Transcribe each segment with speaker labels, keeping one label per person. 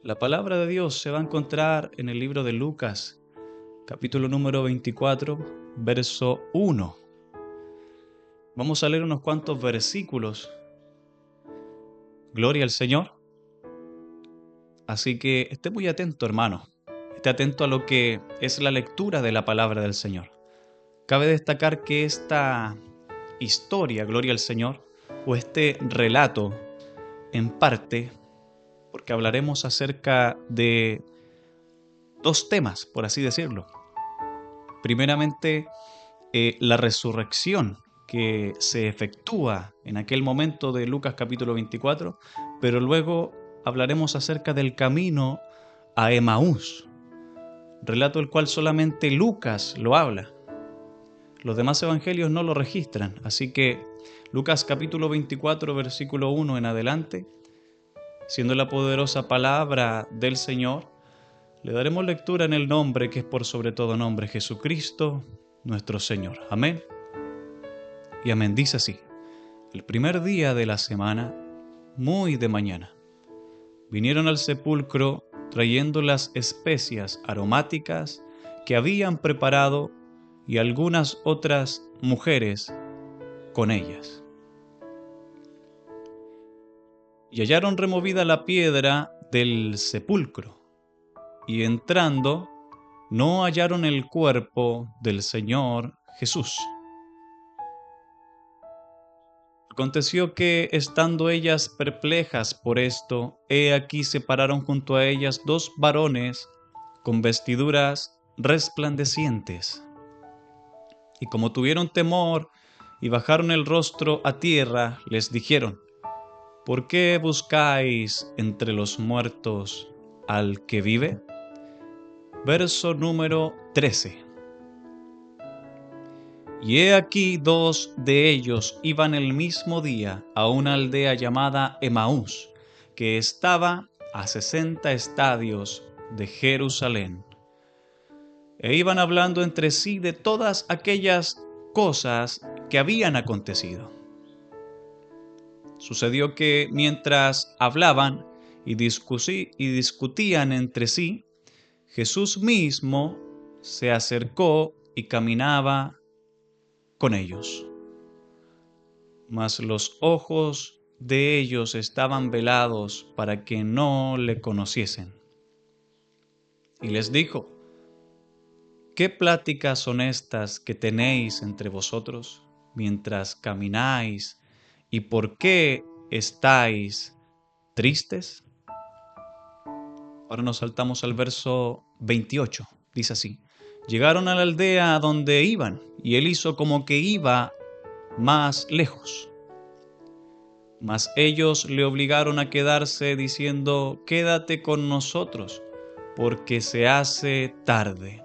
Speaker 1: La palabra de Dios se va a encontrar en el libro de Lucas, capítulo número 24, verso 1. Vamos a leer unos cuantos versículos. Gloria al Señor. Así que esté muy atento, hermano. Esté atento a lo que es la lectura de la palabra del Señor. Cabe destacar que esta historia, gloria al Señor, o este relato, en parte, porque hablaremos acerca de dos temas, por así decirlo. Primeramente, la resurrección que se efectúa en aquel momento de Lucas capítulo 24, pero luego hablaremos acerca del camino a Emaús, relato el cual solamente Lucas lo habla. Los demás evangelios no lo registran, así que Lucas capítulo 24, versículo 1 en adelante, siendo la poderosa palabra del Señor, le daremos lectura en el nombre que es por sobre todo nombre, Jesucristo, nuestro Señor. Amén. Y amén. Dice así: el primer día de la semana, muy de mañana, vinieron al sepulcro trayendo las especias aromáticas que habían preparado y algunas otras mujeres con ellas. Y hallaron removida la piedra del sepulcro, y entrando, no hallaron el cuerpo del Señor Jesús. Aconteció que, estando ellas perplejas por esto, he aquí se pararon junto a ellas dos varones con vestiduras resplandecientes. Y como tuvieron temor y bajaron el rostro a tierra, les dijeron: ¿por qué buscáis entre los muertos al que vive? Verso número 13. Y he aquí dos de ellos iban el mismo día a una aldea llamada Emaús, que estaba a 60 estadios de Jerusalén. E iban hablando entre sí de todas aquellas cosas que habían acontecido. Sucedió que mientras hablaban y discutían entre sí, Jesús mismo se acercó y caminaba con ellos. Mas los ojos de ellos estaban velados para que no le conociesen. Y les dijo: ¿qué pláticas son estas que tenéis entre vosotros mientras camináis? ¿Y por qué estáis tristes? Ahora nos saltamos al verso 28. Dice así: llegaron a la aldea a donde iban, y él hizo como que iba más lejos. Mas ellos le obligaron a quedarse, diciendo: quédate con nosotros, porque se hace tarde,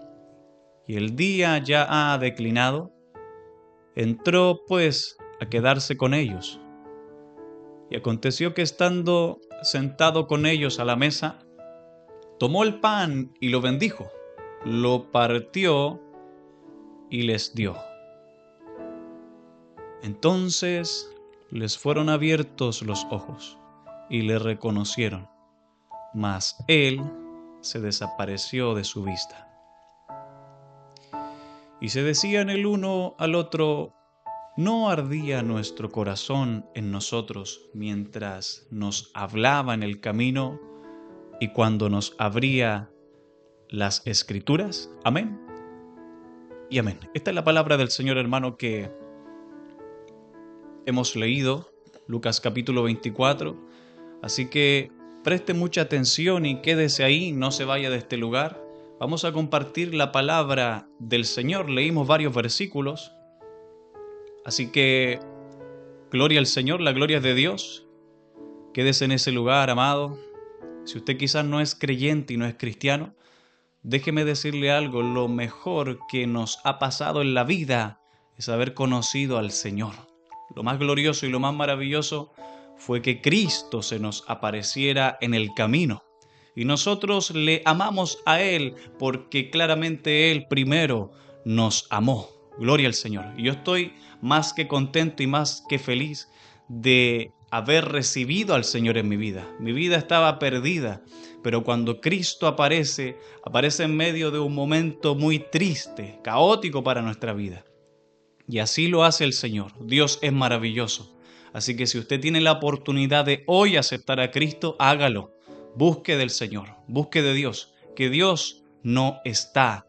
Speaker 1: y el día ya ha declinado. Entró pues a quedarse con ellos. Y aconteció que, estando sentado con ellos a la mesa, tomó el pan y lo bendijo, lo partió y les dio. Entonces les fueron abiertos los ojos y le reconocieron, mas él se desapareció de su vista. Y se decían el uno al otro: ¿no ardía nuestro corazón en nosotros mientras nos hablaba en el camino y cuando nos abría las Escrituras? Amén y amén. Esta es la palabra del Señor, hermano, que hemos leído, Lucas capítulo 24. Así que preste mucha atención y quédese ahí, no se vaya de este lugar. Vamos a compartir la palabra del Señor. Leímos varios versículos. Así que, gloria al Señor, la gloria es de Dios. Quédese en ese lugar, amado. Si usted quizás no es creyente y no es cristiano, déjeme decirle algo: lo mejor que nos ha pasado en la vida es haber conocido al Señor. Lo más glorioso y lo más maravilloso fue que Cristo se nos apareciera en el camino. Y nosotros le amamos a Él porque claramente Él primero nos amó. Gloria al Señor. Y yo estoy más que contento y más que feliz de haber recibido al Señor en mi vida. Mi vida estaba perdida, pero cuando Cristo aparece en medio de un momento muy triste, caótico para nuestra vida. Y así lo hace el Señor. Dios es maravilloso. Así que si usted tiene la oportunidad de hoy aceptar a Cristo, hágalo. Busque del Señor, busque de Dios, que Dios no está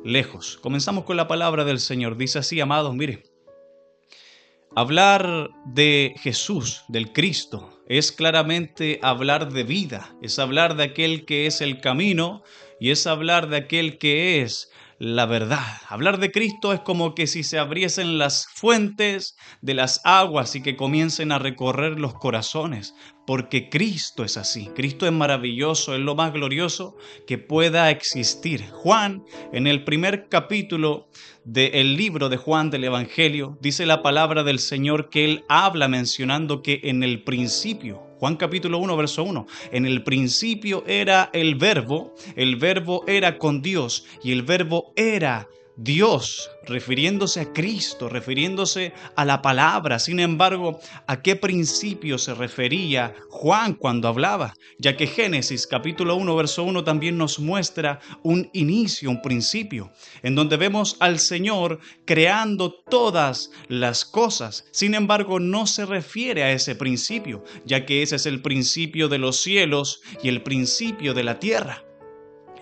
Speaker 1: lejos. Comenzamos con la palabra del Señor. Dice así, amados, mire. Hablar de Jesús, del Cristo, es claramente hablar de vida, es hablar de aquel que es el camino y es hablar de aquel que es la verdad. Hablar de Cristo es como que si se abriesen las fuentes de las aguas y que comiencen a recorrer los corazones, porque Cristo es así. Cristo es maravilloso, es lo más glorioso que pueda existir. Juan, en el primer capítulo del libro de Juan del Evangelio, dice la palabra del Señor que Él habla mencionando que en el principio, Juan capítulo 1, verso 1, en el principio era el verbo era con Dios y el verbo era Dios, refiriéndose a Cristo, refiriéndose a la palabra. Sin embargo, ¿a qué principio se refería Juan cuando hablaba? Ya que Génesis capítulo 1, verso 1 también nos muestra un inicio, un principio, en donde vemos al Señor creando todas las cosas. Sin embargo, no se refiere a ese principio, ya que ese es el principio de los cielos y el principio de la tierra.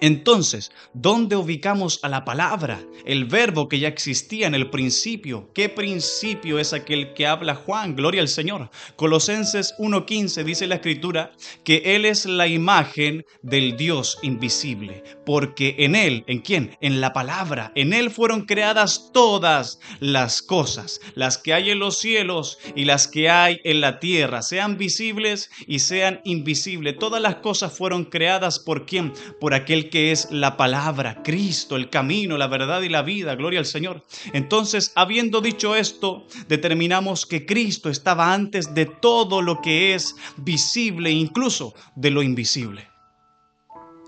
Speaker 1: Entonces, ¿dónde ubicamos a la palabra, el verbo que ya existía en el principio? ¿Qué principio es aquel que habla Juan? Gloria al Señor. Colosenses 1:15 dice la Escritura que Él es la imagen del Dios invisible, porque en Él, ¿en quién? En la palabra, en Él fueron creadas todas las cosas, las que hay en los cielos y las que hay en la tierra, sean visibles y sean invisibles. Todas las cosas fueron creadas ¿por quién? Por aquel que es la palabra, Cristo, el camino, la verdad y la vida. Gloria al Señor. Entonces, habiendo dicho esto, determinamos que Cristo estaba antes de todo lo que es visible, incluso de lo invisible.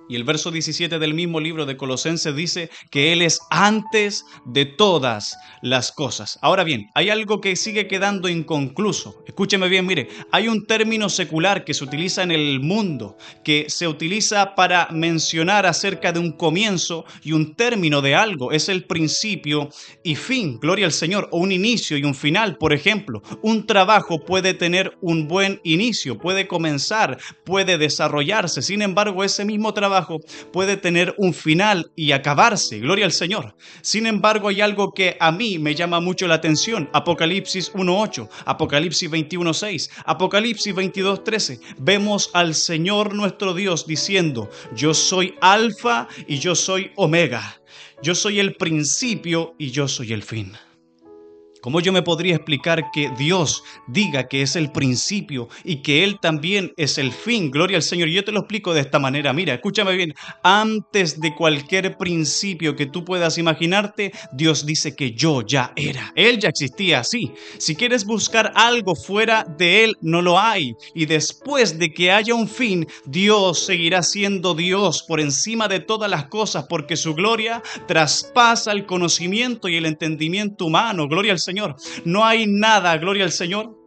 Speaker 1: Y el verso 17 del mismo libro de Colosenses dice que Él es antes de todas las cosas. Ahora bien, hay algo que sigue quedando inconcluso. Escúcheme bien, mire, hay un término secular que se utiliza en el mundo, que se utiliza para mencionar acerca de un comienzo y un término de algo. Es el principio y fin, gloria al Señor, o un inicio y un final. Por ejemplo, un trabajo puede tener un buen inicio, puede comenzar, puede desarrollarse. Sin embargo, ese mismo trabajo puede tener un final y acabarse, gloria al Señor. Sin embargo, hay algo que a mí me llama mucho la atención. Apocalipsis 1:8, Apocalipsis 21:6, Apocalipsis 22:13. Vemos al Señor nuestro Dios diciendo: yo soy Alfa y yo soy Omega. Yo soy el principio y yo soy el fin. ¿Cómo yo me podría explicar que Dios diga que es el principio y que Él también es el fin? Gloria al Señor. Y yo te lo explico de esta manera. Mira, escúchame bien. Antes de cualquier principio que tú puedas imaginarte, Dios dice que yo ya era. Él ya existía así. Si quieres buscar algo fuera de Él, no lo hay. Y después de que haya un fin, Dios seguirá siendo Dios por encima de todas las cosas, porque su gloria traspasa el conocimiento y el entendimiento humano. Gloria al Señor. No hay nada, gloria al Señor,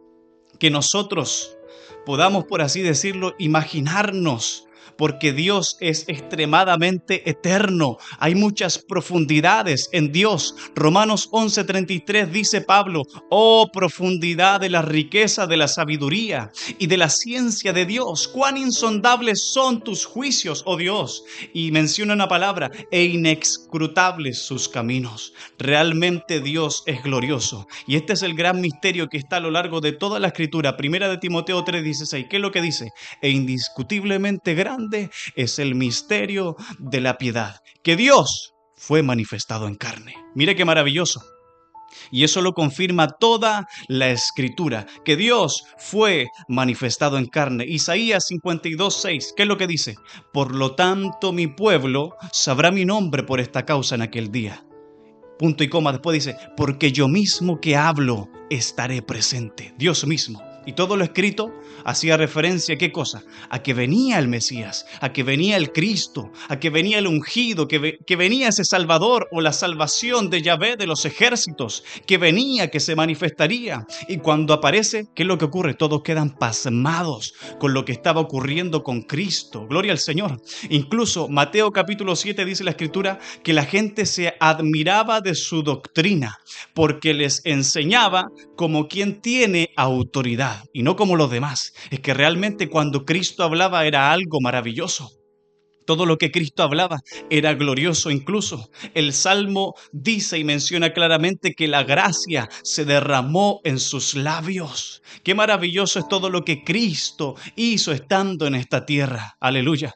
Speaker 1: que nosotros podamos, por así decirlo, imaginarnos, porque Dios es extremadamente eterno. Hay muchas profundidades en Dios. Romanos 11:33 dice Pablo: oh profundidad de la riqueza de la sabiduría y de la ciencia de Dios. Cuán insondables son tus juicios, oh Dios. Y menciona una palabra: e inescrutables sus caminos. Realmente Dios es glorioso. Y este es el gran misterio que está a lo largo de toda la Escritura. Primera de Timoteo 3:16. ¿Qué es lo que dice? E indiscutiblemente grande es el misterio de la piedad, que Dios fue manifestado en carne. Mire qué maravilloso. Y eso lo confirma toda la Escritura, que Dios fue manifestado en carne. Isaías 52:6, ¿qué es lo que dice? Por lo tanto, mi pueblo sabrá mi nombre por esta causa en aquel día. Punto y coma, después dice: porque yo mismo que hablo estaré presente. Dios mismo. Y todo lo escrito hacía referencia ¿a qué cosa? A que venía el Mesías, a que venía el Cristo, a que venía el ungido, que venía ese Salvador o la salvación de Yahvé de los ejércitos, que venía, que se manifestaría. Y cuando aparece, ¿qué es lo que ocurre? Todos quedan pasmados con lo que estaba ocurriendo con Cristo. Gloria al Señor. Incluso Mateo capítulo 7 dice la Escritura que la gente se admiraba de su doctrina porque les enseñaba como quien tiene autoridad y no como los demás. Es que realmente cuando Cristo hablaba era algo maravilloso. Todo lo que Cristo hablaba era glorioso. Incluso el Salmo dice y menciona claramente que la gracia se derramó en sus labios. Qué maravilloso es todo lo que Cristo hizo estando en esta tierra. Aleluya.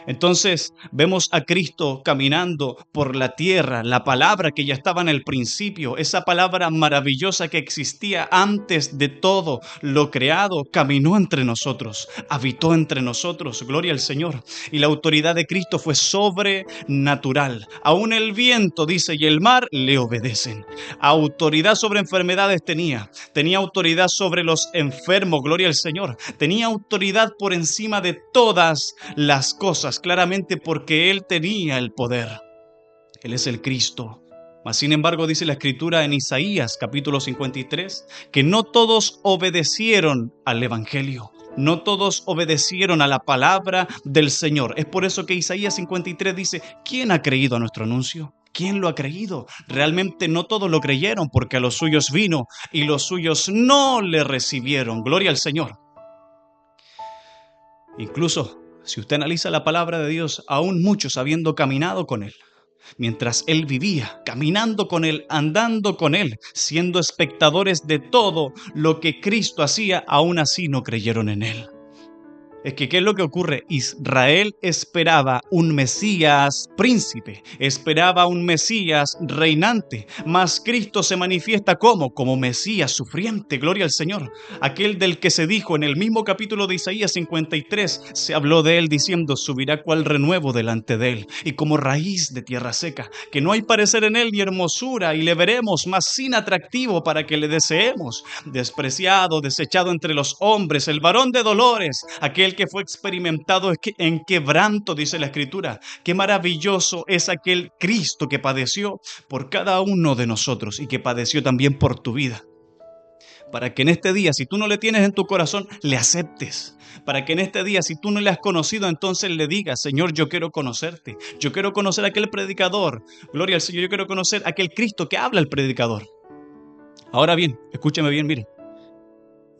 Speaker 1: Entonces vemos a Cristo caminando por la tierra, la palabra que ya estaba en el principio, esa palabra maravillosa que existía antes de todo lo creado, caminó entre nosotros, habitó entre nosotros, gloria al Señor. Y la autoridad de Cristo fue sobrenatural. Aún el viento, dice, y el mar le obedecen. Autoridad sobre enfermedades tenía autoridad sobre los enfermos, gloria al Señor. Tenía autoridad por encima de todas las cosas, claramente porque Él tenía el poder. Él es el Cristo. Mas sin embargo dice la Escritura en Isaías capítulo 53 que no todos obedecieron al Evangelio. No todos obedecieron a la palabra del Señor. Es por eso que Isaías 53 dice, ¿quién ha creído a nuestro anuncio? ¿Quién lo ha creído? Realmente no todos lo creyeron porque a los suyos vino y los suyos no le recibieron. Gloria al Señor. Incluso si usted analiza la palabra de Dios, aún muchos habiendo caminado con Él, mientras Él vivía, caminando con Él, andando con Él, siendo espectadores de todo lo que Cristo hacía, aún así no creyeron en Él. Es que, ¿qué es lo que ocurre? Israel esperaba un Mesías príncipe, esperaba un Mesías reinante, mas Cristo se manifiesta como Mesías sufriente, gloria al Señor. Aquel del que se dijo en el mismo capítulo de Isaías 53, se habló de él diciendo, subirá cual renuevo delante de él, y como raíz de tierra seca, que no hay parecer en él ni hermosura, y le veremos más sin atractivo para que le deseemos, despreciado, desechado entre los hombres, el varón de dolores, aquel que fue experimentado en quebranto, dice la Escritura. Qué maravilloso es aquel Cristo que padeció por cada uno de nosotros y que padeció también por tu vida. Para que en este día, si tú no le tienes en tu corazón, le aceptes. Para que en este día, si tú no le has conocido, entonces le digas, Señor, yo quiero conocerte. Yo quiero conocer a aquel predicador. Gloria al Señor, yo quiero conocer a aquel Cristo que habla el predicador. Ahora bien, escúcheme bien, mire.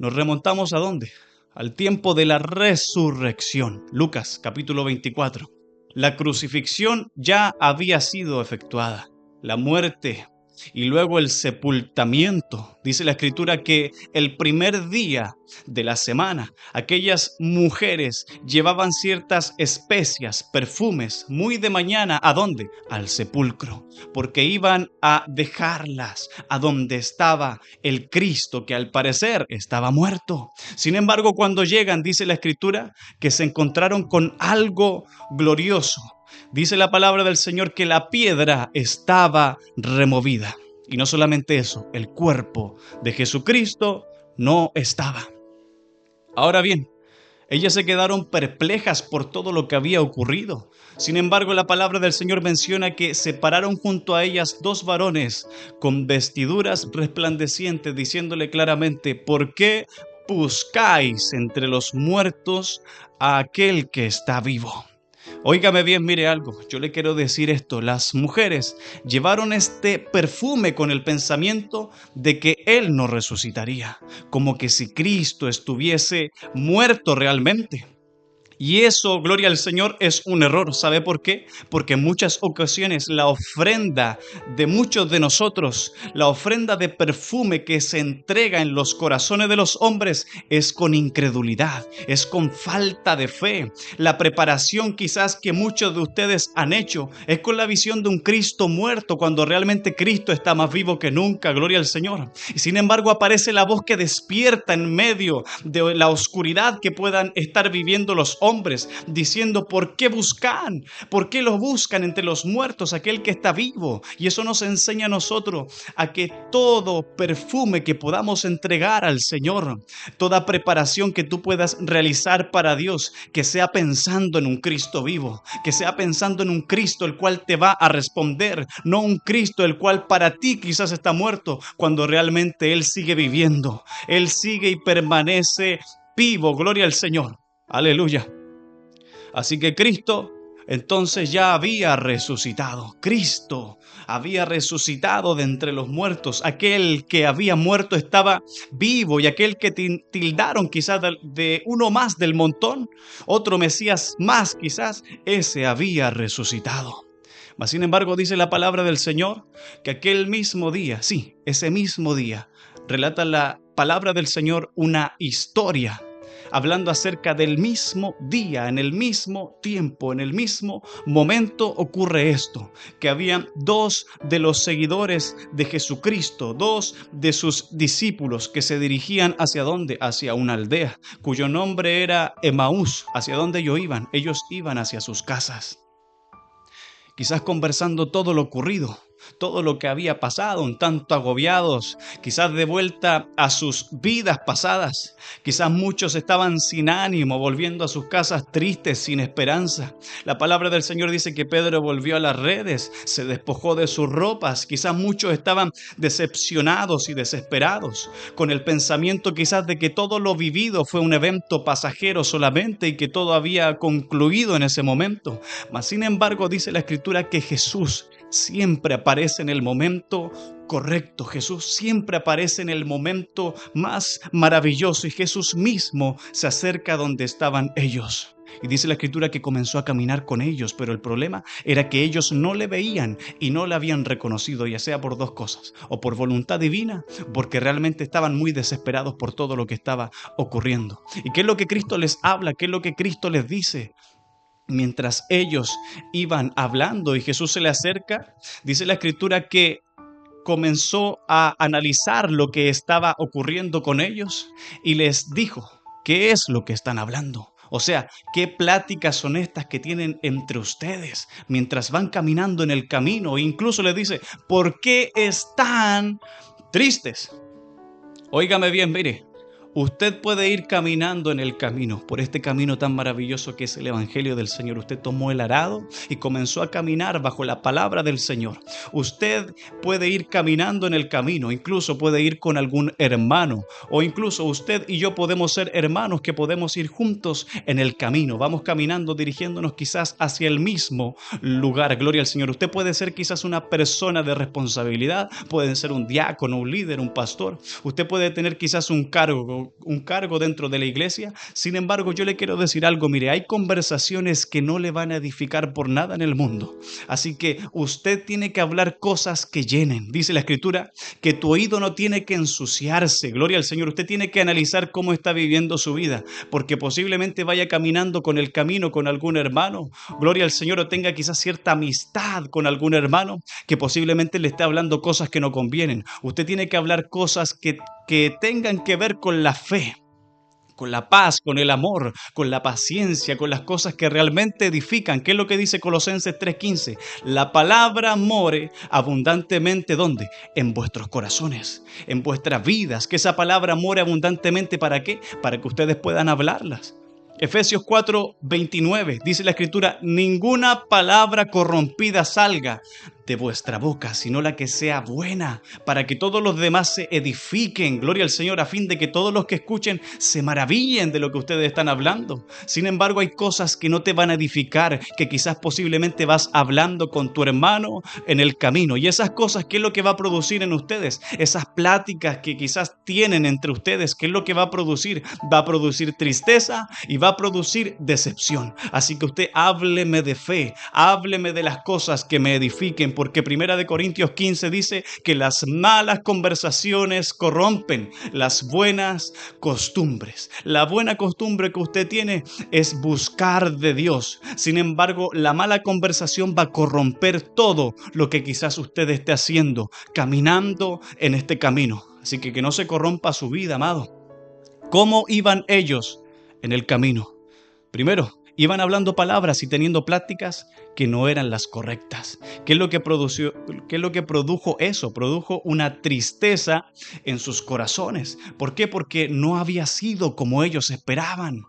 Speaker 1: Nos remontamos ¿a dónde? Al tiempo de la resurrección. Lucas capítulo 24. La crucifixión ya había sido efectuada. La muerte y luego el sepultamiento. Dice la Escritura que el primer día de la semana, aquellas mujeres llevaban ciertas especias, perfumes, muy de mañana. ¿A dónde? Al sepulcro, porque iban a dejarlas a donde estaba el Cristo, que al parecer estaba muerto. Sin embargo, cuando llegan, dice la Escritura, que se encontraron con algo glorioso. Dice la palabra del Señor que la piedra estaba removida. Y no solamente eso, el cuerpo de Jesucristo no estaba. Ahora bien, ellas se quedaron perplejas por todo lo que había ocurrido. Sin embargo, la palabra del Señor menciona que se pararon junto a ellas dos varones con vestiduras resplandecientes, diciéndole claramente, ¿por qué buscáis entre los muertos a aquel que está vivo? Óigame bien, mire algo, yo le quiero decir esto, las mujeres llevaron este perfume con el pensamiento de que Él no resucitaría, como que si Cristo estuviese muerto realmente. Y eso, gloria al Señor, es un error. ¿Sabe por qué? Porque en muchas ocasiones la ofrenda de muchos de nosotros, la ofrenda de perfume que se entrega en los corazones de los hombres es con incredulidad, es con falta de fe. La preparación quizás que muchos de ustedes han hecho es con la visión de un Cristo muerto cuando realmente Cristo está más vivo que nunca, gloria al Señor. Y sin embargo aparece la voz que despierta en medio de la oscuridad que puedan estar viviendo los hombres hombres, diciendo: ¿por qué buscan? ¿Por qué lo buscan entre los muertos aquel que está vivo? Y eso nos enseña a nosotros a que todo perfume que podamos entregar al Señor, toda preparación que tú puedas realizar para Dios, que sea pensando en un Cristo vivo, que sea pensando en un Cristo el cual te va a responder, no un Cristo el cual para ti quizás está muerto, cuando realmente Él sigue viviendo, Él sigue y permanece vivo. Gloria al Señor. Aleluya. Así que Cristo entonces ya había resucitado. Cristo había resucitado de entre los muertos. Aquel que había muerto estaba vivo, y aquel que tildaron quizás de uno más del montón, otro Mesías más quizás, ese había resucitado. Mas sin embargo dice la palabra del Señor que aquel mismo día, sí, ese mismo día, relata la palabra del Señor una historia hablando acerca del mismo día, en el mismo tiempo, en el mismo momento ocurre esto, que habían dos de los seguidores de Jesucristo, dos de sus discípulos que se dirigían ¿hacia dónde? Hacia una aldea, cuyo nombre era Emaús. ¿Hacia dónde ellos iban? Ellos iban hacia sus casas. Quizás conversando todo lo ocurrido, todo lo que había pasado, un tanto agobiados, quizás de vuelta a sus vidas pasadas. Quizás muchos estaban sin ánimo, volviendo a sus casas tristes, sin esperanza. La palabra del Señor dice que Pedro volvió a las redes, se despojó de sus ropas. Quizás muchos estaban decepcionados y desesperados, con el pensamiento quizás de que todo lo vivido fue un evento pasajero solamente y que todo había concluido en ese momento. Mas sin embargo dice la Escritura que Jesús siempre aparece en el momento correcto. Jesús siempre aparece en el momento más maravilloso, y Jesús mismo se acerca donde estaban ellos. Y dice la Escritura que comenzó a caminar con ellos, pero el problema era que ellos no le veían y no le habían reconocido, ya sea por dos cosas: o por voluntad divina, porque realmente estaban muy desesperados por todo lo que estaba ocurriendo. ¿Y qué es lo que Cristo les habla? ¿Qué es lo que Cristo les dice? Mientras ellos iban hablando y Jesús se le acerca, dice la Escritura que comenzó a analizar lo que estaba ocurriendo con ellos y les dijo: ¿qué es lo que están hablando? O sea, ¿qué pláticas son estas que tienen entre ustedes mientras van caminando en el camino? E incluso les dice: ¿por qué están tristes? Óigame bien, mire. Usted puede ir caminando en el camino, por este camino tan maravilloso que es el Evangelio del Señor. Usted tomó el arado y comenzó a caminar bajo la palabra del Señor. Usted puede ir caminando en el camino, incluso puede ir con algún hermano, o incluso usted y yo podemos ser hermanos que podemos ir juntos en el camino. Vamos caminando, dirigiéndonos quizás hacia el mismo lugar. Gloria al Señor. Usted puede ser quizás una persona de responsabilidad, puede ser un diácono, un líder, un pastor. Usted puede tener quizás un cargo dentro de la iglesia. Sin embargo, yo le quiero decir algo. Mire, hay conversaciones que no le van a edificar por nada en el mundo. Así que usted tiene que hablar cosas que llenen. Dice la Escritura que tu oído no tiene que ensuciarse. Gloria al Señor. Usted tiene que analizar cómo está viviendo su vida, porque posiblemente vaya caminando con el camino con algún hermano, gloria al Señor, o tenga quizás cierta amistad con algún hermano que posiblemente le esté hablando cosas que no convienen. Usted tiene que hablar cosas que tengan que ver con la fe, con la paz, con el amor, con la paciencia, con las cosas que realmente edifican. ¿Qué es lo que dice Colosenses 3:15? La palabra more abundantemente, ¿dónde? En vuestros corazones, en vuestras vidas. Que esa palabra more abundantemente, ¿para qué? Para que ustedes puedan hablarlas. Efesios 4:29 dice la Escritura: ninguna palabra corrompida salga de vuestra boca, sino la que sea buena, para que todos los demás se edifiquen. Gloria al Señor, a fin de que todos los que escuchen se maravillen de lo que ustedes están hablando. Sin embargo, hay cosas que no te van a edificar, que quizás posiblemente vas hablando con tu hermano en el camino. Y esas cosas, ¿qué es lo que va a producir en ustedes? Esas pláticas que quizás tienen entre ustedes, ¿qué es lo que va a producir? Va a producir tristeza y va a producir decepción. Así que usted hábleme de fe, hábleme de las cosas que me edifiquen, porque 1 Corintios 15 dice que las malas conversaciones corrompen las buenas costumbres. La buena costumbre que usted tiene es buscar de Dios. Sin embargo, la mala conversación va a corromper todo lo que quizás usted esté haciendo, caminando en este camino. Así que no se corrompa su vida, amado. ¿Cómo iban ellos en el camino? Primero, iban hablando palabras y teniendo pláticas que no eran las correctas. ¿Qué es lo que produjo eso? Produjo una tristeza en sus corazones. ¿Por qué? Porque no había sido como ellos esperaban.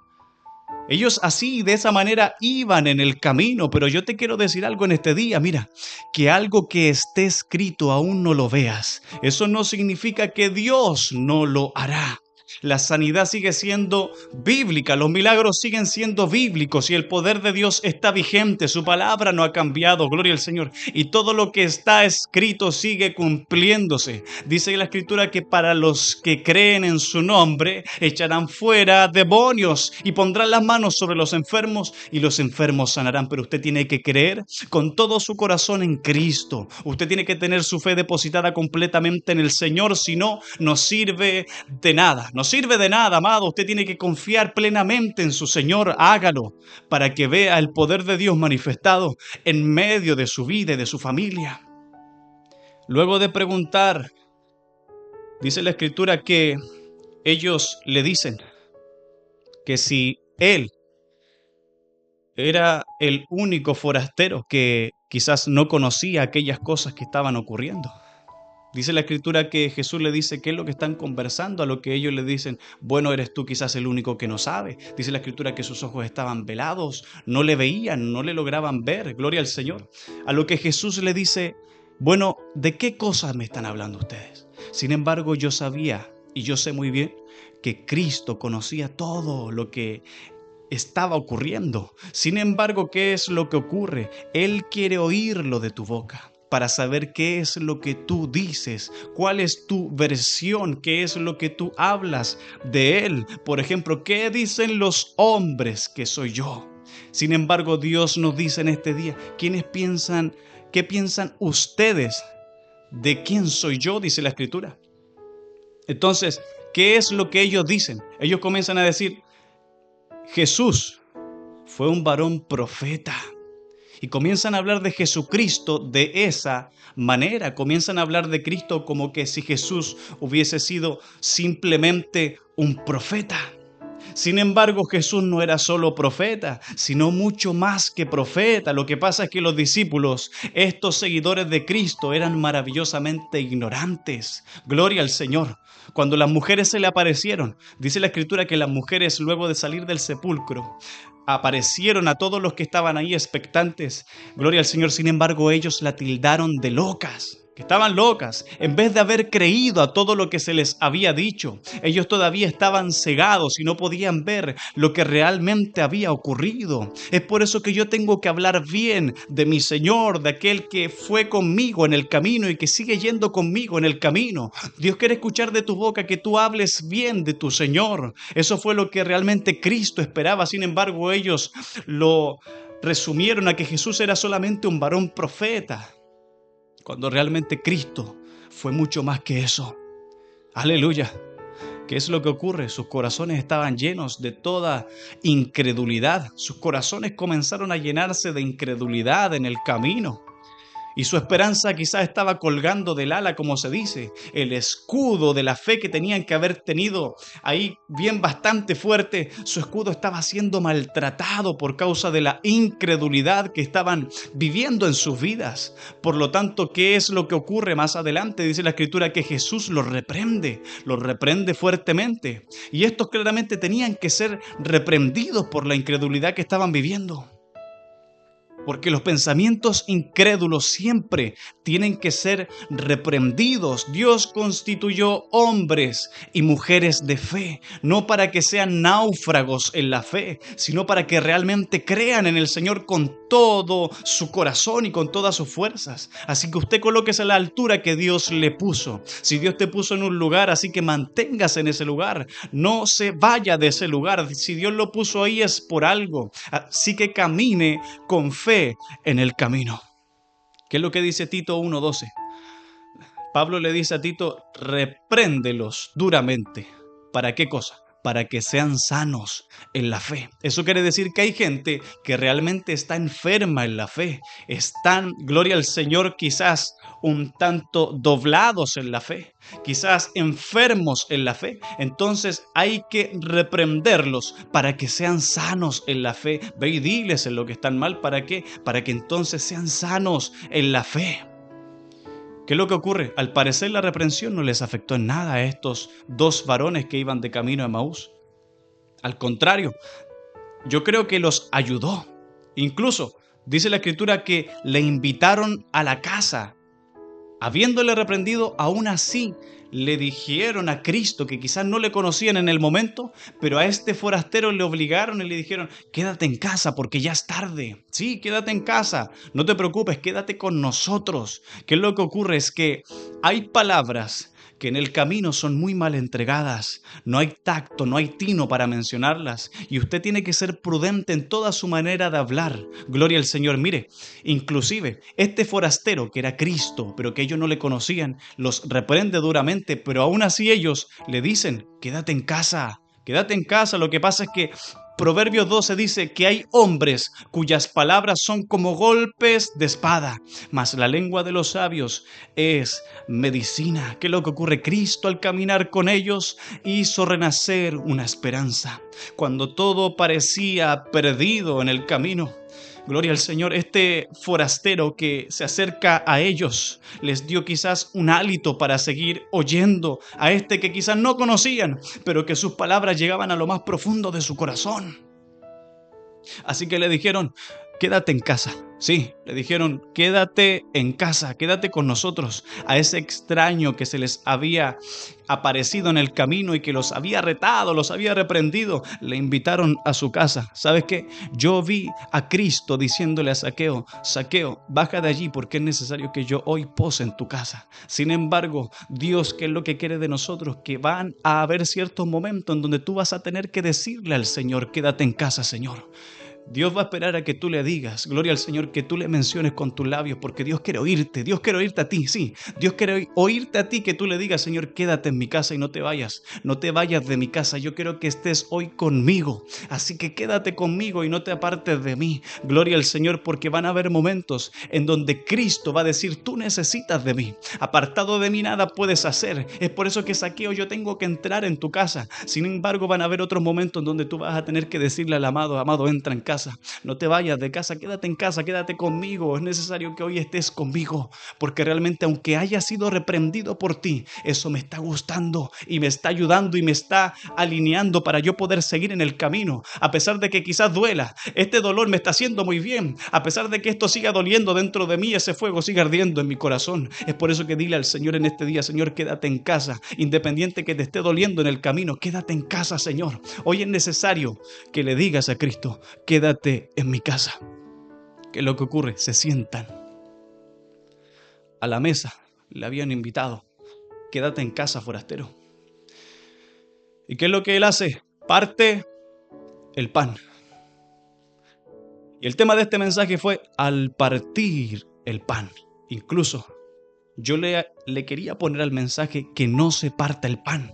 Speaker 1: Ellos así, de esa manera, iban en el camino, pero yo te quiero decir algo en este día, mira, que algo que esté escrito aún no lo veas. Eso no significa que Dios no lo hará. La sanidad sigue siendo bíblica, los milagros siguen siendo bíblicos y el poder de Dios está vigente, su palabra no ha cambiado, gloria al Señor. Y todo lo que está escrito sigue cumpliéndose. Dice la Escritura que para los que creen en su nombre echarán fuera demonios y pondrán las manos sobre los enfermos y los enfermos sanarán. Pero usted tiene que creer con todo su corazón en Cristo. Usted tiene que tener su fe depositada completamente en el Señor, si no, no sirve de nada. No sirve de nada, amado. Usted tiene que confiar plenamente en su Señor. Hágalo para que vea el poder de Dios manifestado en medio de su vida y de su familia. Luego de preguntar, dice la Escritura que ellos le dicen que si él era el único forastero que quizás no conocía aquellas cosas que estaban ocurriendo. Dice la Escritura que Jesús le dice qué es lo que están conversando, a lo que ellos le dicen, bueno, eres tú quizás el único que no sabe. Dice la Escritura que sus ojos estaban velados, no le veían, no le lograban ver, gloria al Señor. A lo que Jesús le dice, bueno, ¿de qué cosas me están hablando ustedes? Sin embargo, yo sabía y yo sé muy bien que Cristo conocía todo lo que estaba ocurriendo. Sin embargo, ¿qué es lo que ocurre? Él quiere oírlo de tu boca para saber qué es lo que tú dices, cuál es tu versión, qué es lo que tú hablas de Él. Por ejemplo, ¿qué dicen los hombres que soy yo? Sin embargo, Dios nos dice en este día, ¿qué piensan ustedes de quién soy yo? Dice la Escritura. Entonces, ¿qué es lo que ellos dicen? Ellos comienzan a decir, Jesús fue un varón profeta. Y comienzan a hablar de Jesucristo de esa manera. Comienzan a hablar de Cristo como que si Jesús hubiese sido simplemente un profeta. Sin embargo, Jesús no era solo profeta, sino mucho más que profeta. Lo que pasa es que los discípulos, estos seguidores de Cristo, eran maravillosamente ignorantes. Gloria al Señor. Cuando las mujeres se le aparecieron, dice la Escritura que las mujeres, luego de salir del sepulcro, aparecieron a todos los que estaban ahí expectantes. Gloria al Señor. Sin embargo, ellos la tildaron de locas. Que estaban locas, en vez de haber creído a todo lo que se les había dicho. Ellos todavía estaban cegados y no podían ver lo que realmente había ocurrido. Es por eso que yo tengo que hablar bien de mi Señor, de aquel que fue conmigo en el camino y que sigue yendo conmigo en el camino. Dios quiere escuchar de tu boca que tú hables bien de tu Señor. Eso fue lo que realmente Cristo esperaba. Sin embargo, ellos lo resumieron a que Jesús era solamente un varón profeta, cuando realmente Cristo fue mucho más que eso. Aleluya. ¿Qué es lo que ocurre? Sus corazones estaban llenos de toda incredulidad. Sus corazones comenzaron a llenarse de incredulidad en el camino. Y su esperanza quizás estaba colgando del ala, como se dice, el escudo de la fe que tenían que haber tenido ahí bien bastante fuerte. Su escudo estaba siendo maltratado por causa de la incredulidad que estaban viviendo en sus vidas. Por lo tanto, ¿qué es lo que ocurre más adelante? Dice la Escritura que Jesús los reprende fuertemente. Y estos claramente tenían que ser reprendidos por la incredulidad que estaban viviendo. Porque los pensamientos incrédulos siempre tienen que ser reprendidos. Dios constituyó hombres y mujeres de fe, no para que sean náufragos en la fe, sino para que realmente crean en el Señor con todo su corazón y con todas sus fuerzas. Así que usted colóquese a la altura que Dios le puso. Si Dios te puso en un lugar, así que manténgase en ese lugar. No se vaya de ese lugar. Si Dios lo puso ahí es por algo. Así que camine con fe en el camino. ¿Qué es lo que dice Tito 1:12? Pablo le dice a Tito, repréndelos duramente. ¿Para qué cosa? para que sean sanos en la fe. Eso quiere decir que hay gente que realmente está enferma en la fe. Están, gloria al Señor, quizás un tanto doblados en la fe, quizás enfermos en la fe. Entonces hay que reprenderlos para que sean sanos en la fe. Ve y diles en lo que están mal. ¿Para qué? Para que entonces sean sanos en la fe. ¿Qué es lo que ocurre? Al parecer la reprensión no les afectó en nada a estos dos varones que iban de camino a Emaús. Al contrario, yo creo que los ayudó. Incluso dice la Escritura que le invitaron a la casa. Habiéndole reprendido, aún así le dijeron a Cristo, que quizás no le conocían en el momento, pero a este forastero le obligaron y le dijeron: quédate en casa porque ya es tarde. Sí, quédate en casa, no te preocupes, quédate con nosotros. ¿Qué es lo que ocurre? Es que hay palabras que en el camino son muy mal entregadas. No hay tacto, no hay tino para mencionarlas. Y usted tiene que ser prudente en toda su manera de hablar. Gloria al Señor. Mire, inclusive este forastero, que era Cristo, pero que ellos no le conocían, los reprende duramente, pero aún así ellos le dicen: quédate en casa. Quédate en casa. Lo que pasa es que Proverbios 12 dice que hay hombres cuyas palabras son como golpes de espada, mas la lengua de los sabios es medicina. ¿Qué es lo que ocurre? Cristo, al caminar con ellos, hizo renacer una esperanza. Cuando todo parecía perdido en el camino, gloria al Señor, este forastero que se acerca a ellos les dio quizás un hálito para seguir oyendo a este que quizás no conocían, pero que sus palabras llegaban a lo más profundo de su corazón. Así que le dijeron: quédate en casa. Sí, le dijeron: quédate en casa, quédate con nosotros. A ese extraño que se les había aparecido en el camino y que los había retado, los había reprendido, le invitaron a su casa. ¿Sabes qué? Yo vi a Cristo diciéndole a Zaqueo: Zaqueo, baja de allí porque es necesario que yo hoy pose en tu casa. Sin embargo, Dios, ¿qué es lo que quiere de nosotros? Que van a haber ciertos momentos en donde tú vas a tener que decirle al Señor: quédate en casa, Señor. Dios va a esperar a que tú le digas, gloria al Señor, que tú le menciones con tus labios, porque Dios quiere oírte a ti, sí. Dios quiere oírte a ti, que tú le digas: Señor, quédate en mi casa y no te vayas de mi casa. Yo quiero que estés hoy conmigo, así que quédate conmigo y no te apartes de mí. Gloria al Señor, porque van a haber momentos en donde Cristo va a decir: tú necesitas de mí, apartado de mí nada puedes hacer. Es por eso que, Zaqueo, yo tengo que entrar en tu casa. Sin embargo, van a haber otros momentos en donde tú vas a tener que decirle al amado: amado, entra en casa. No te vayas de casa, quédate en casa, quédate conmigo. Es necesario que hoy estés conmigo, porque realmente, aunque haya sido reprendido por ti, eso me está gustando y me está ayudando y me está alineando para yo poder seguir en el camino. A pesar de que quizás duela, este dolor me está haciendo muy bien. A pesar de que esto siga doliendo dentro de mí, ese fuego sigue ardiendo en mi corazón. Es por eso que dile al Señor en este día: Señor, quédate en casa, independiente que te esté doliendo en el camino. Quédate en casa, Señor. Hoy es necesario que le digas a Cristo: quédate en mi casa. ¿Qué es lo que ocurre? Se sientan a la mesa, le habían invitado: quédate en casa, forastero. ¿Y qué es lo que él hace? Parte el pan. Y el tema de este mensaje fue: al partir el pan. Incluso yo le quería poner al mensaje: que no se parta el pan.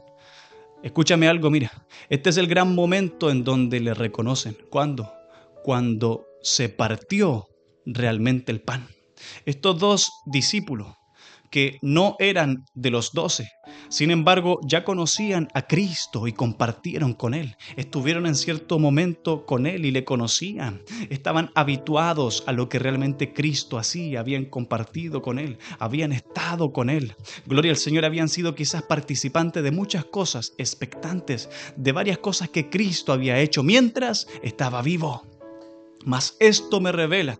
Speaker 1: Escúchame algo, mira, este es el gran momento en donde le reconocen. ¿Cuándo? Cuando se partió realmente el pan. Estos dos discípulos, que no eran de los 12, sin embargo, ya conocían a Cristo y compartieron con Él. Estuvieron en cierto momento con Él y le conocían. Estaban habituados a lo que realmente Cristo hacía. Habían compartido con Él, habían estado con Él. Gloria al Señor, habían sido quizás participantes de muchas cosas, expectantes de varias cosas que Cristo había hecho mientras estaba vivo. Mas esto me revela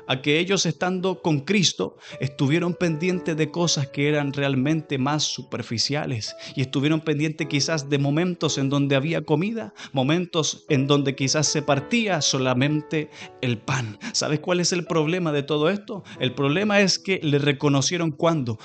Speaker 1: a que ellos, estando con Cristo, estuvieron pendientes de cosas que eran realmente más superficiales, y estuvieron pendientes quizás de momentos en donde había comida, momentos en donde quizás se partía solamente el pan. ¿Sabes cuál es el problema de todo esto? El problema es que le reconocieron cuando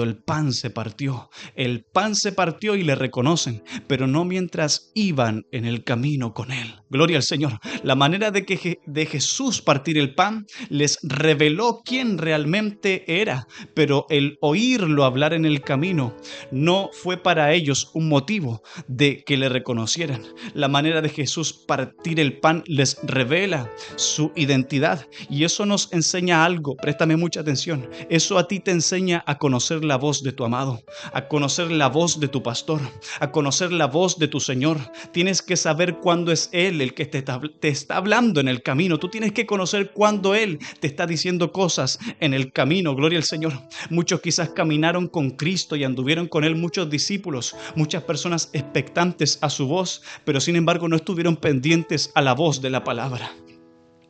Speaker 1: el pan se partió. El pan se partió y le reconocen, pero no mientras iban en el camino con Él. Gloria al Señor. La manera de Jesús partir el pan les reveló quién realmente era, pero el oírlo hablar en el camino no fue para ellos un motivo de que le reconocieran. La manera de Jesús partir el pan les revela su identidad, y eso nos enseña algo. Préstame mucha atención. Eso a ti te enseña a conocer la voz de tu amado, a conocer la voz de tu pastor, a conocer la voz de tu Señor. Tienes que saber cuándo es Él el que te está hablando en el camino. Tú tienes que conocer cuándo Él te está diciendo cosas en el camino. Gloria al Señor. Muchos quizás caminaron con Cristo y anduvieron con Él, muchos discípulos, muchas personas expectantes a su voz, pero sin embargo no estuvieron pendientes a la voz de la palabra.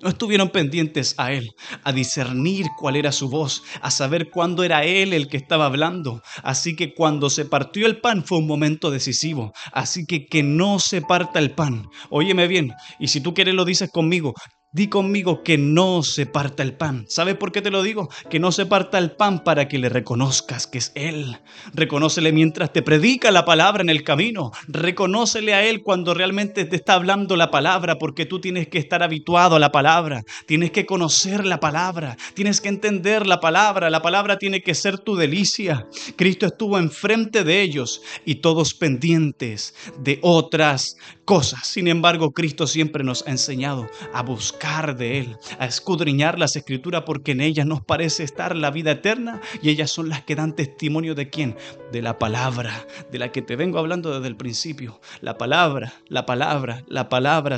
Speaker 1: No estuvieron pendientes a Él, a discernir cuál era su voz, a saber cuándo era Él el que estaba hablando. Así que cuando se partió el pan fue un momento decisivo. Así que no se parta el pan. Óyeme bien, y si tú quieres lo dices conmigo. Di conmigo que no se parta el pan. ¿Sabes por qué te lo digo? Que no se parta el pan para que le reconozcas que es Él. Reconócele mientras te predica la palabra en el camino. Reconócele a Él cuando realmente te está hablando la palabra, porque tú tienes que estar habituado a la palabra. Tienes que conocer la palabra. Tienes que entender la palabra. La palabra tiene que ser tu delicia. Cristo estuvo enfrente de ellos y todos pendientes de otras cosas. Sin embargo, Cristo siempre nos ha enseñado a buscar de Él, a escudriñar las Escrituras, porque en ellas nos parece estar la vida eterna, y ellas son las que dan testimonio ¿de quién? De la palabra, de la que te vengo hablando desde el principio. La palabra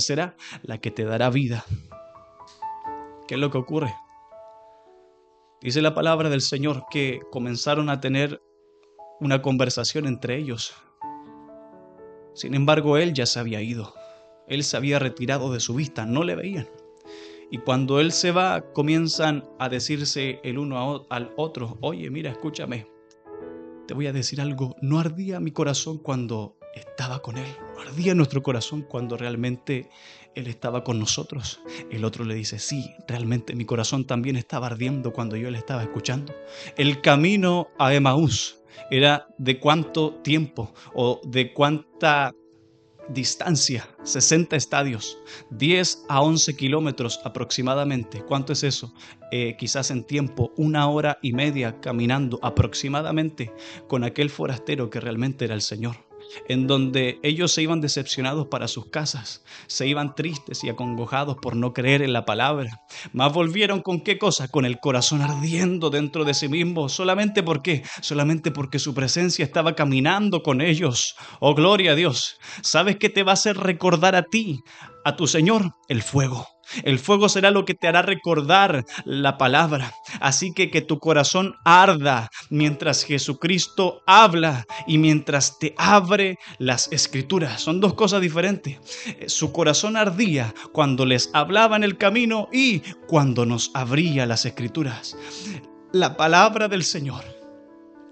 Speaker 1: será la que te dará vida. ¿Qué es lo que ocurre? Dice la palabra del Señor que comenzaron a tener una conversación entre ellos. Sin embargo, Él ya se había ido. Él se había retirado de su vista, no le veían. Y cuando Él se va, comienzan a decirse el uno al otro: oye, mira, escúchame, te voy a decir algo. No ardía mi corazón cuando estaba con Él. No ardía nuestro corazón cuando realmente Él estaba con nosotros. El otro le dice: sí, realmente mi corazón también estaba ardiendo cuando yo le estaba escuchando. El camino a Emaús era de cuánto tiempo o de cuánta distancia: 60 estadios, 10 a 11 kilómetros aproximadamente. ¿Cuánto es eso? Quizás en tiempo, 1 hora y media caminando aproximadamente con aquel forastero que realmente era el Señor. En donde ellos se iban decepcionados para sus casas, se iban tristes y acongojados por no creer en la palabra, mas volvieron ¿con qué cosa? Con el corazón ardiendo dentro de sí mismos. ¿Solamente por qué? Solamente porque su presencia estaba caminando con ellos. ¡Oh, gloria a Dios! ¿Sabes qué te va a hacer recordar a ti, a tu Señor? El fuego. El fuego será lo que te hará recordar la palabra. Así que tu corazón arda mientras Jesucristo habla y mientras te abre las Escrituras. Son dos cosas diferentes. Su corazón ardía cuando les hablaba en el camino y cuando nos abría las Escrituras. La palabra del Señor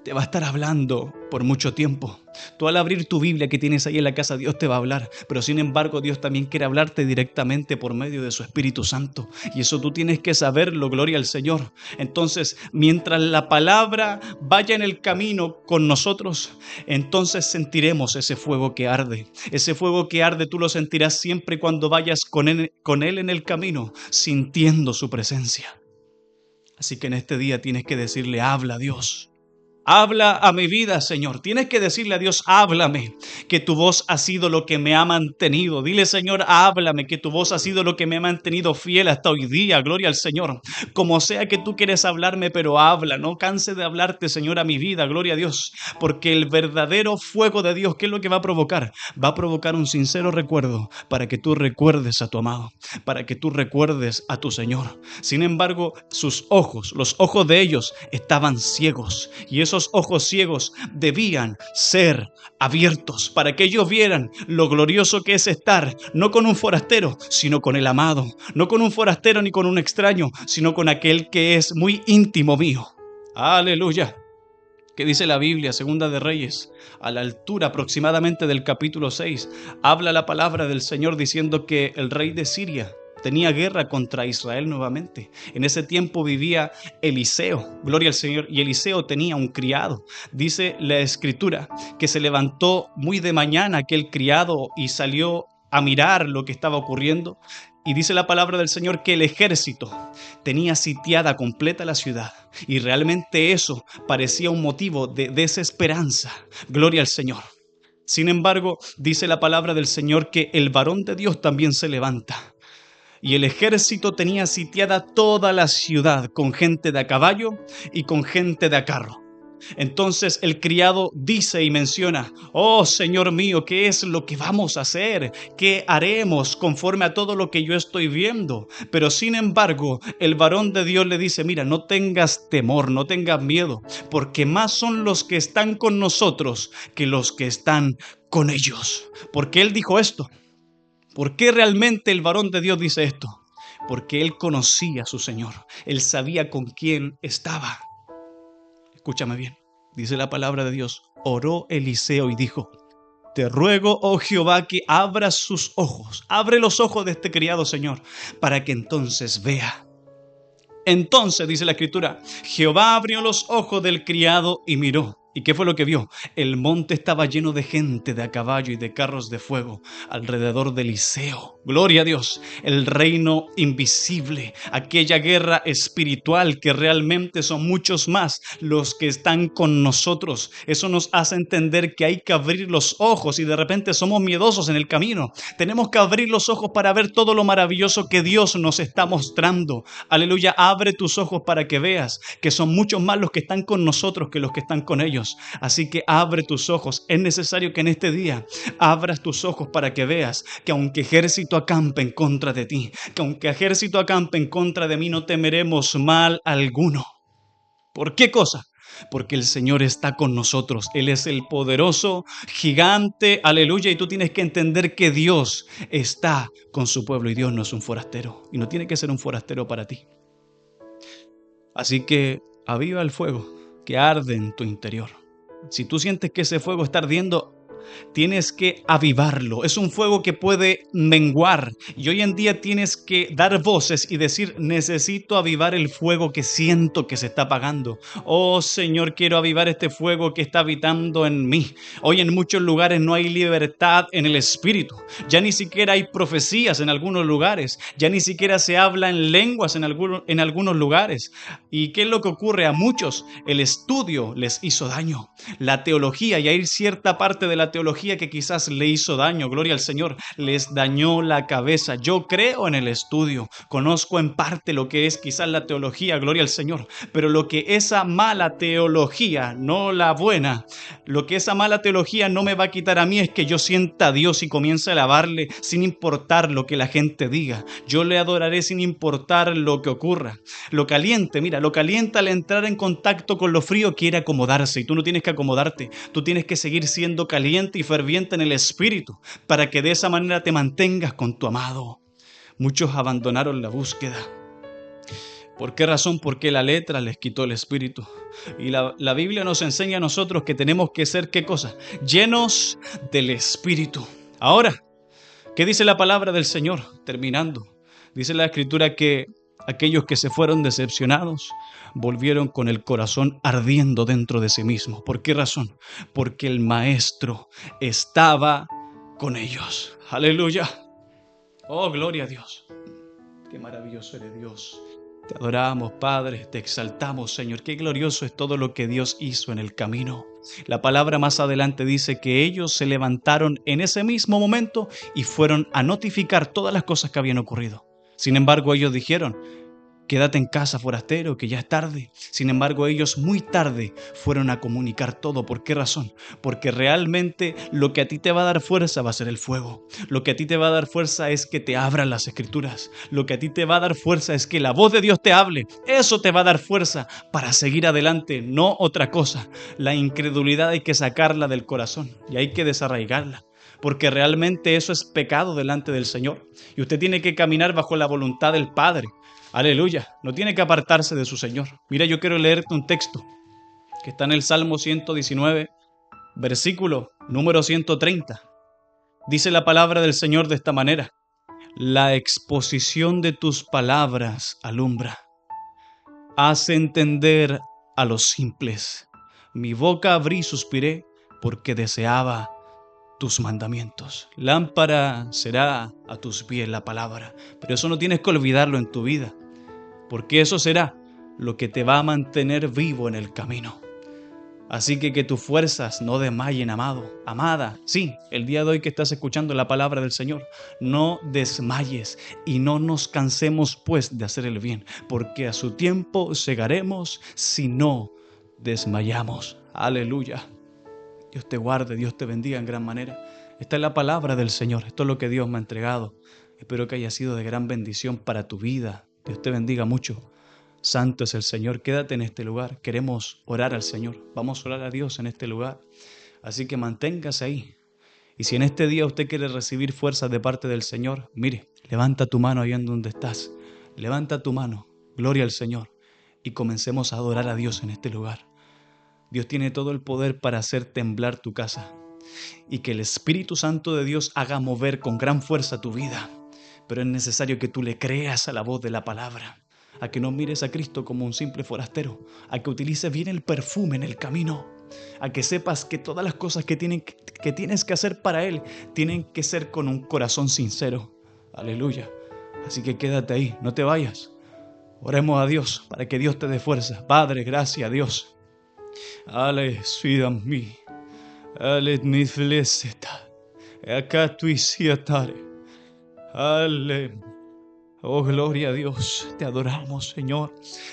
Speaker 1: te va a estar hablando por mucho tiempo. Tú al abrir tu Biblia que tienes ahí en la casa, Dios te va a hablar, pero sin embargo Dios también quiere hablarte directamente por medio de su Espíritu Santo, y eso tú tienes que saberlo. Gloria al Señor. Entonces, mientras la palabra vaya en el camino con nosotros, entonces sentiremos ese fuego que arde. Ese fuego que arde tú lo sentirás siempre cuando vayas con él en el camino, sintiendo su presencia. Así que en este día tienes que decirle: habla, Dios. Habla a mi vida, Señor. Tienes que decirle a Dios: háblame, que tu voz ha sido lo que me ha mantenido. Dile: Señor, háblame, que tu voz ha sido lo que me ha mantenido fiel hasta hoy día. Gloria al Señor. Como sea que tú quieres hablarme, pero habla. No canse de hablarte, Señor, a mi vida. Gloria a Dios. Porque el verdadero fuego de Dios, ¿qué es lo que va a provocar? Va a provocar un sincero recuerdo para que tú recuerdes a tu amado, para que tú recuerdes a tu Señor. Sin embargo, sus ojos, los ojos de ellos estaban ciegos, y esos ojos ciegos debían ser abiertos para que ellos vieran lo glorioso que es estar no con un forastero, sino con el amado, no con un forastero ni con un extraño, sino con aquel que es muy íntimo mío. Aleluya. ¿Qué dice la Biblia? Segunda de Reyes, a la altura aproximadamente del capítulo 6, habla la palabra del Señor diciendo que el rey de Siria tenía guerra contra Israel nuevamente. En ese tiempo vivía Eliseo, gloria al Señor, y Eliseo tenía un criado. Dice la Escritura que se levantó muy de mañana aquel criado y salió a mirar lo que estaba ocurriendo. Y dice la palabra del Señor que el ejército tenía sitiada completa la ciudad. Y realmente eso parecía un motivo de desesperanza. Gloria al Señor. Sin embargo, dice la palabra del Señor que el varón de Dios también se levanta. Y el ejército tenía sitiada toda la ciudad con gente de a caballo y con gente de a carro. Entonces el criado dice y menciona: oh Señor mío, ¿qué es lo que vamos a hacer? ¿Qué haremos conforme a todo lo que yo estoy viendo? Pero sin embargo, el varón de Dios le dice: mira, no tengas temor, no tengas miedo, porque más son los que están con nosotros que los que están con ellos. ¿Por qué él dijo esto? ¿Por qué realmente el varón de Dios dice esto? Porque él conocía a su Señor, él sabía con quién estaba. Escúchame bien, dice la palabra de Dios: oró Eliseo y dijo: te ruego, oh Jehová, que abras sus ojos, abre los ojos de este criado, Señor, para que entonces vea. Entonces, dice la Escritura, Jehová abrió los ojos del criado y miró. ¿Y qué fue lo que vio? El monte estaba lleno de gente de a caballo y de carros de fuego alrededor de Eliseo. Gloria a Dios. El reino invisible, aquella guerra espiritual que realmente son muchos más los que están con nosotros. Eso nos hace entender que hay que abrir los ojos y de repente somos miedosos en el camino. Tenemos que abrir los ojos para ver todo lo maravilloso que Dios nos está mostrando. Aleluya, abre tus ojos para que veas que son muchos más los que están con nosotros que los que están con ellos. Así que abre tus ojos. Es necesario que en este día abras tus ojos para que veas que aunque ejército acampe en contra de ti, que aunque ejército acampe en contra de mí, no temeremos mal alguno. ¿Por qué cosa? Porque el Señor está con nosotros. Él es el poderoso gigante, aleluya, y tú tienes que entender que Dios está con su pueblo y Dios no es un forastero y no tiene que ser un forastero para ti. Así que aviva el fuego que arde en tu interior. Si tú sientes que ese fuego está ardiendo, tienes que avivarlo. Es un fuego que puede menguar y hoy en día tienes que dar voces y decir: necesito avivar el fuego que siento que se está apagando. Oh Señor, quiero avivar este fuego que está habitando en mí. Hoy en muchos lugares no hay libertad en el espíritu. Ya ni siquiera hay profecías en algunos lugares. Ya ni siquiera se habla en lenguas en algunos lugares. ¿Y qué es lo que ocurre? A muchos el estudio les hizo daño. La teología, y hay cierta parte de la teología que quizás le hizo daño, gloria al Señor, les dañó la cabeza. Yo creo en el estudio, conozco en parte lo que es quizás la teología, gloria al Señor, pero lo que esa mala teología, no la buena, lo que esa mala teología no me va a quitar a mí es que yo sienta a Dios y comience a alabarle sin importar lo que la gente diga. Yo le adoraré sin importar lo que ocurra. Lo caliente, mira, lo caliente al entrar en contacto con lo frío quiere acomodarse y tú no tienes que acomodarte, tú tienes que seguir siendo caliente y ferviente en el espíritu para que de esa manera te mantengas con tu amado. Muchos abandonaron la búsqueda. ¿Por qué razón? Porque la letra les quitó el espíritu. Y la Biblia nos enseña a nosotros que tenemos que ser, ¿qué cosa? Llenos del espíritu. Ahora, ¿qué dice la palabra del Señor? Terminando, dice la Escritura que aquellos que se fueron decepcionados volvieron con el corazón ardiendo dentro de sí mismos. ¿Por qué razón? Porque el Maestro estaba con ellos. Aleluya. Oh, gloria a Dios. Qué maravilloso eres, Dios. Te adoramos, Padre, te exaltamos, Señor. Qué glorioso es todo lo que Dios hizo en el camino. La palabra más adelante dice que ellos se levantaron en ese mismo momento y fueron a notificar todas las cosas que habían ocurrido. Sin embargo, ellos dijeron: quédate en casa, forastero, que ya es tarde. Sin embargo, ellos muy tarde fueron a comunicar todo. ¿Por qué razón? Porque realmente lo que a ti te va a dar fuerza va a ser el fuego. Lo que a ti te va a dar fuerza es que te abran las Escrituras. Lo que a ti te va a dar fuerza es que la voz de Dios te hable. Eso te va a dar fuerza para seguir adelante, no otra cosa. La incredulidad hay que sacarla del corazón y hay que desarraigarla, porque realmente eso es pecado delante del Señor. Y usted tiene que caminar bajo la voluntad del Padre. Aleluya, no tiene que apartarse de su Señor. Mira, yo quiero leerte un texto que está en el Salmo 119, versículo número 130. Dice la palabra del Señor de esta manera: la exposición de tus palabras alumbra, hace entender a los simples. Mi boca abrí y suspiré porque deseaba tus mandamientos. Lámpara será a tus pies la palabra, pero eso no tienes que olvidarlo en tu vida, porque eso será lo que te va a mantener vivo en el camino. Así que tus fuerzas no desmayen, amado, amada. Sí, el día de hoy que estás escuchando la palabra del Señor, no desmayes y no nos cansemos pues de hacer el bien, porque a su tiempo segaremos si no desmayamos. Aleluya. Dios te guarde, Dios te bendiga en gran manera. Esta es la palabra del Señor, esto es lo que Dios me ha entregado. Espero que haya sido de gran bendición para tu vida. Dios te bendiga mucho. Santo es el Señor, quédate en este lugar. Queremos orar al Señor, vamos a orar a Dios en este lugar. Así que manténgase ahí. Y si en este día usted quiere recibir fuerzas de parte del Señor, mire, levanta tu mano ahí en donde estás. Levanta tu mano, gloria al Señor. Y comencemos a adorar a Dios en este lugar. Dios tiene todo el poder para hacer temblar tu casa. Y que el Espíritu Santo de Dios haga mover con gran fuerza tu vida. Pero es necesario que tú le creas a la voz de la palabra. A que no mires a Cristo como un simple forastero, a que utilices bien el perfume en el camino, a que sepas que todas las cosas que tienes que hacer para Él tienen que ser con un corazón sincero. Aleluya. Así que quédate ahí, no te vayas. Oremos a Dios para que Dios te dé fuerza. Padre, gracias a Dios. Ale, suidam mi. Ale, mi felicita. Acá tu isiatare. Ale. Oh, gloria a Dios, te adoramos, Señor,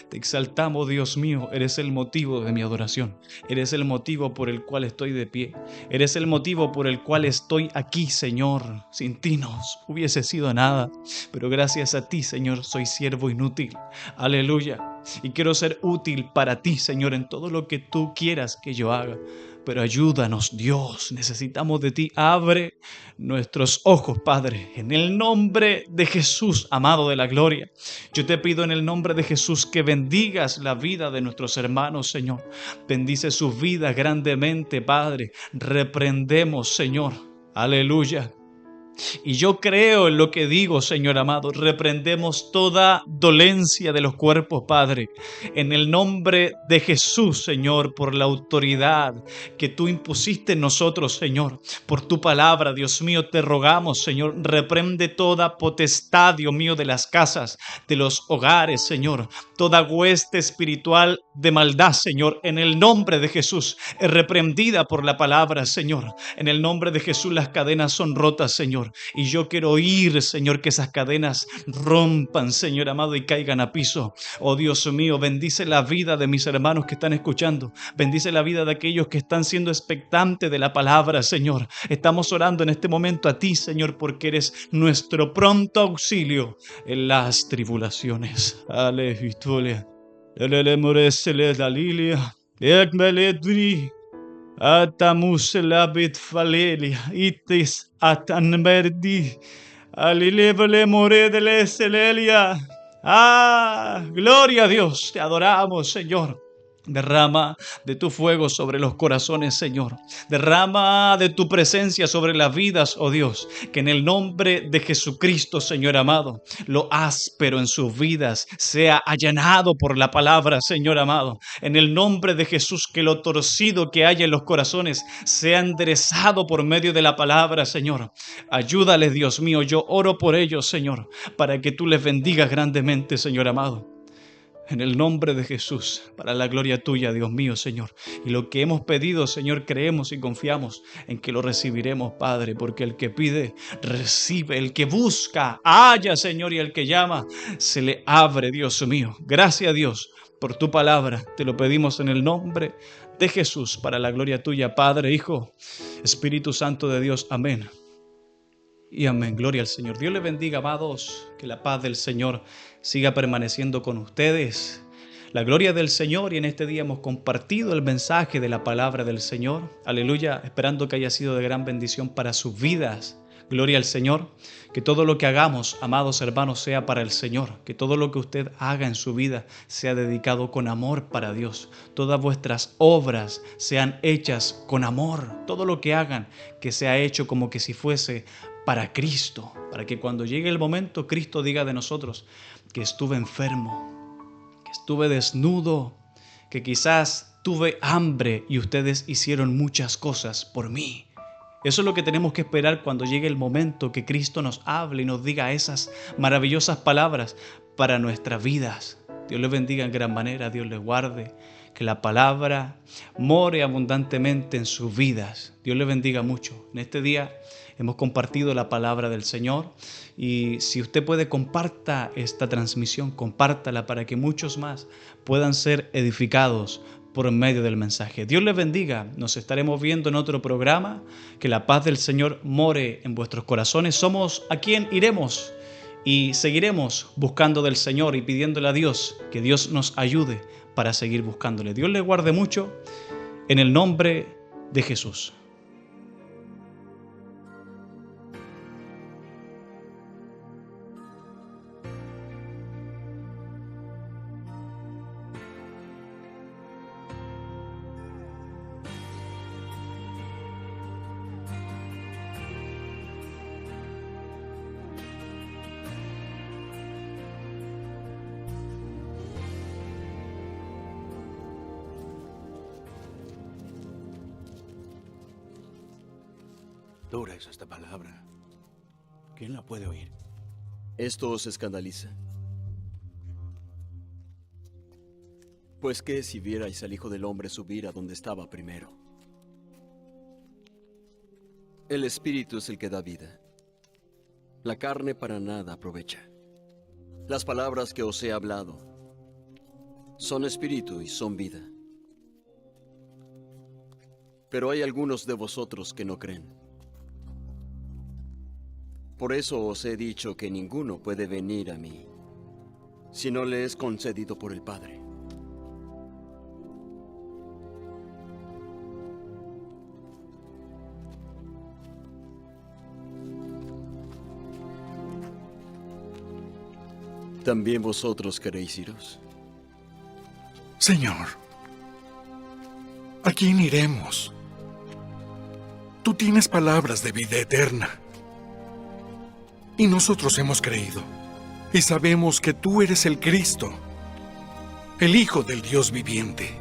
Speaker 1: te exaltamos, Dios mío, eres el motivo de mi adoración, eres el motivo por el cual estoy de pie, eres el motivo por el cual estoy aquí, Señor. Sin ti no hubiese sido nada, pero gracias a ti, Señor, soy siervo inútil, aleluya, y quiero ser útil para ti, Señor, en todo lo que tú quieras que yo haga. Pero ayúdanos, Dios, necesitamos de ti. Abre nuestros ojos, Padre, en el nombre de Jesús, amado de la gloria. Yo te pido en el nombre de Jesús que bendigas la vida de nuestros hermanos, Señor. Bendice sus vidas grandemente, Padre. Reprendemos, Señor. Aleluya. Y yo creo en lo que digo, Señor amado. Reprendemos toda dolencia de los cuerpos, Padre. En el nombre de Jesús, Señor, por la autoridad que tú impusiste en nosotros, Señor. Por tu palabra, Dios mío, te rogamos, Señor. Reprende toda potestad, Dios mío, de las casas, de los hogares, Señor. Toda hueste espiritual de maldad, Señor. En el nombre de Jesús, es reprendida por la palabra, Señor. En el nombre de Jesús, las cadenas son rotas, Señor. Y yo quiero oír, Señor, que esas cadenas rompan, Señor amado, y caigan a piso. Oh Dios mío, bendice la vida de mis hermanos que están escuchando. Bendice la vida de aquellos que están siendo expectantes de la palabra, Señor. Estamos orando en este momento a ti, Señor, porque eres nuestro pronto auxilio en las tribulaciones. Aleluya. Atamus labit falelia, itis atanberdi, alilevele more de la celelia. Gloria a Dios, te adoramos, Señor. Derrama de tu fuego sobre los corazones, Señor. Derrama de tu presencia sobre las vidas, oh Dios. Que en el nombre de Jesucristo, Señor amado, lo áspero en sus vidas sea allanado por la palabra, Señor amado. En el nombre de Jesús, que lo torcido que haya en los corazones sea enderezado por medio de la palabra, Señor. Ayúdales, Dios mío. Yo oro por ellos, Señor, para que tú les bendigas grandemente, Señor amado. En el nombre de Jesús, para la gloria tuya, Dios mío, Señor. Y lo que hemos pedido, Señor, creemos y confiamos en que lo recibiremos, Padre, porque el que pide, recibe. El que busca, halla, Señor, y el que llama, se le abre, Dios mío. Gracias, Dios, por tu palabra. Te lo pedimos en el nombre de Jesús, para la gloria tuya, Padre, Hijo, Espíritu Santo de Dios. Amén. Y amén, gloria al Señor. Dios les bendiga, amados, que la paz del Señor siga permaneciendo con ustedes. La gloria del Señor, y en este día hemos compartido el mensaje de la palabra del Señor. Aleluya, esperando que haya sido de gran bendición para sus vidas. Gloria al Señor. Que todo lo que hagamos, amados hermanos, sea para el Señor. Que todo lo que usted haga en su vida sea dedicado con amor para Dios. Todas vuestras obras sean hechas con amor. Todo lo que hagan, que sea hecho como que si fuese para Cristo, para que cuando llegue el momento, Cristo diga de nosotros que estuve enfermo, que estuve desnudo, que quizás tuve hambre y ustedes hicieron muchas cosas por mí. Eso es lo que tenemos que esperar cuando llegue el momento que Cristo nos hable y nos diga esas maravillosas palabras para nuestras vidas. Dios les bendiga en gran manera, Dios les guarde, que la palabra more abundantemente en sus vidas. Dios les bendiga mucho. En este día hemos compartido la palabra del Señor y si usted puede, comparta esta transmisión, compártala para que muchos más puedan ser edificados por medio del mensaje. Dios les bendiga. Nos estaremos viendo en otro programa. Que la paz del Señor more en vuestros corazones. Somos a quien iremos y seguiremos buscando del Señor y pidiéndole a Dios que Dios nos ayude para seguir buscándole. Dios les guarde mucho en el nombre de Jesús.
Speaker 2: Dura es esta palabra. ¿Quién la puede oír?
Speaker 3: ¿Esto os escandaliza? Pues qué si vierais al Hijo del Hombre subir a donde estaba primero. El Espíritu es el que da vida. La carne para nada aprovecha. Las palabras que os he hablado son espíritu y son vida. Pero hay algunos de vosotros que no creen. Por eso os he dicho que ninguno puede venir a mí si no le es concedido por el Padre. ¿También vosotros queréis iros?
Speaker 2: Señor, ¿a quién iremos? Tú tienes palabras de vida eterna. Y nosotros hemos creído y sabemos que tú eres el Cristo, el Hijo del Dios viviente.